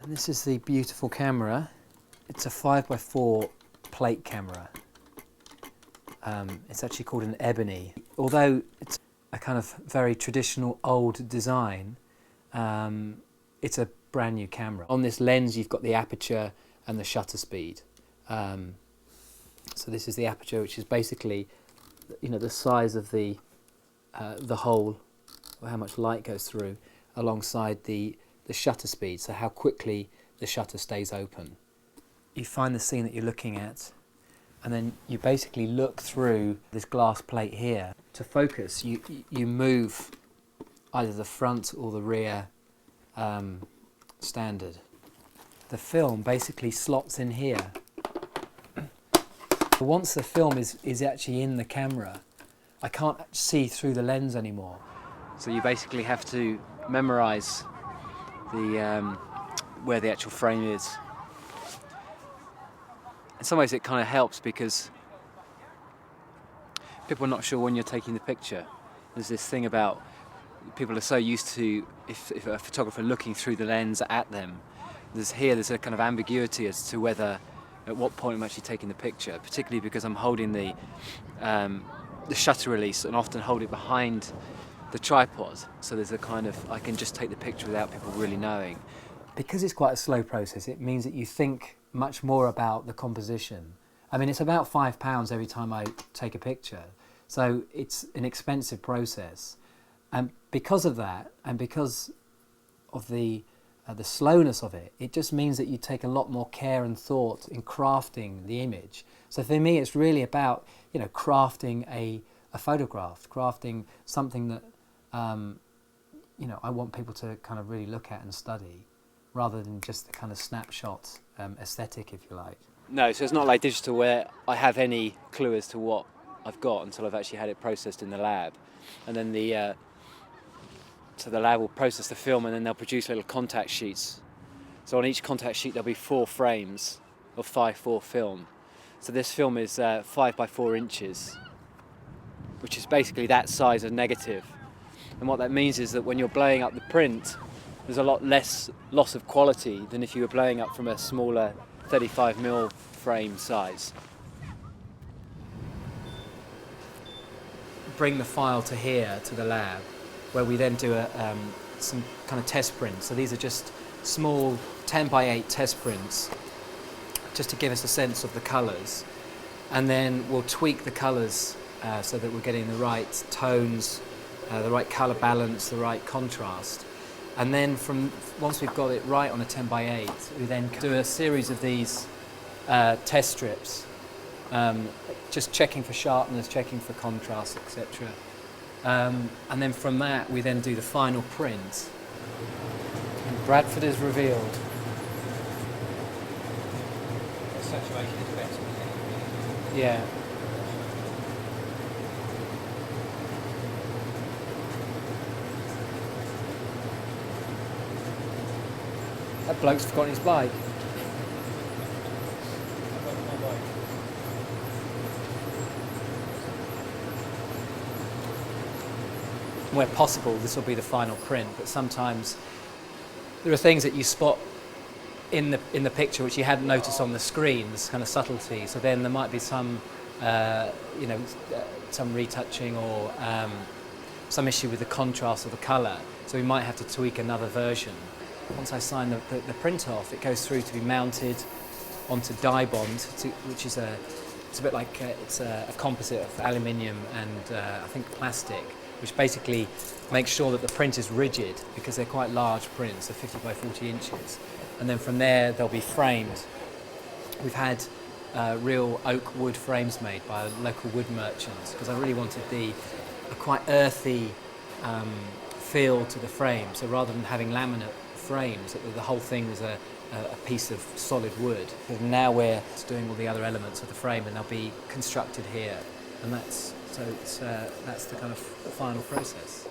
And this is the beautiful camera. It's a 5x4 plate camera. It's actually called an Ebony. Although it's a kind of very traditional old design, it's a brand new camera. On this lens you've got the aperture and the shutter speed. So this is the aperture, which is basically, you know, the size of the hole, or how much light goes through, alongside the shutter speed, so how quickly the shutter stays open. You find the scene that you're looking at, and then you basically look through this glass plate here. To focus, you move either the front or the rear standard. The film basically slots in here. Once the film is actually in the camera, I can't see through the lens anymore. So you basically have to memorise where the actual frame is. In some ways it kind of helps because people are not sure when you're taking the picture. There's this thing about people are so used to, if a photographer looking through the lens at them, there's a kind of ambiguity as to whether, at what point I'm actually taking the picture, particularly because I'm holding the shutter release and often hold it behind the tripod, so there's a kind of, I can just take the picture without people really knowing. Because it's quite a slow process, it means that you think much more about the composition. I mean, it's about £5 every time I take a picture, so it's an expensive process. And because of that, and because of the slowness of it, it just means that you take a lot more care and thought in crafting the image. So for me, it's really about, you know, crafting a photograph, crafting something that, you know, I want people to kind of really look at and study, rather than just the kind of snapshot aesthetic, if you like. No, so it's not like digital where I have any clue as to what I've got until I've actually had it processed in the lab. And then so the lab will process the film and then they'll produce little contact sheets. So on each contact sheet there'll be 4 frames of 5:4 film. So this film is 5 by 4 inches, which is basically that size of negative. And what that means is that when you're blowing up the print, there's a lot less loss of quality than if you were blowing up from a smaller 35mm frame size. Bring the file to here, to the lab, where we then do some kind of test prints. So these are just small 10x8 test prints, just to give us a sense of the colours. And then we'll tweak the colours so that we're getting the right tones, the right colour balance, the right contrast. And then once we've got it right on a 10x8, we then do a series of these test strips, just checking for sharpness, checking for contrast, etc. And then from that, we then do the final print. And Bradford is revealed. The saturation is better. Yeah. That bloke's forgotten his bike. Where possible, this will be the final print, but sometimes there are things that you spot in the picture which you hadn't noticed on the screen, this kind of subtlety. So then there might be some, you know, some retouching or some issue with the contrast of the colour. So we might have to tweak another version. Once I sign the print off, it goes through to be mounted onto Dibond, which is it's a bit like it's a composite of aluminium and I think plastic, which basically makes sure that the print is rigid because they're quite large prints, they're 50 by 40 inches. And then from there, they'll be framed. We've had real oak wood frames made by local wood merchants because I really wanted a quite earthy feel to the frame. So rather than having laminate frames, the whole thing was a piece of solid wood. And now we're doing all the other elements of the frame and they'll be constructed here. And that's the kind of final process.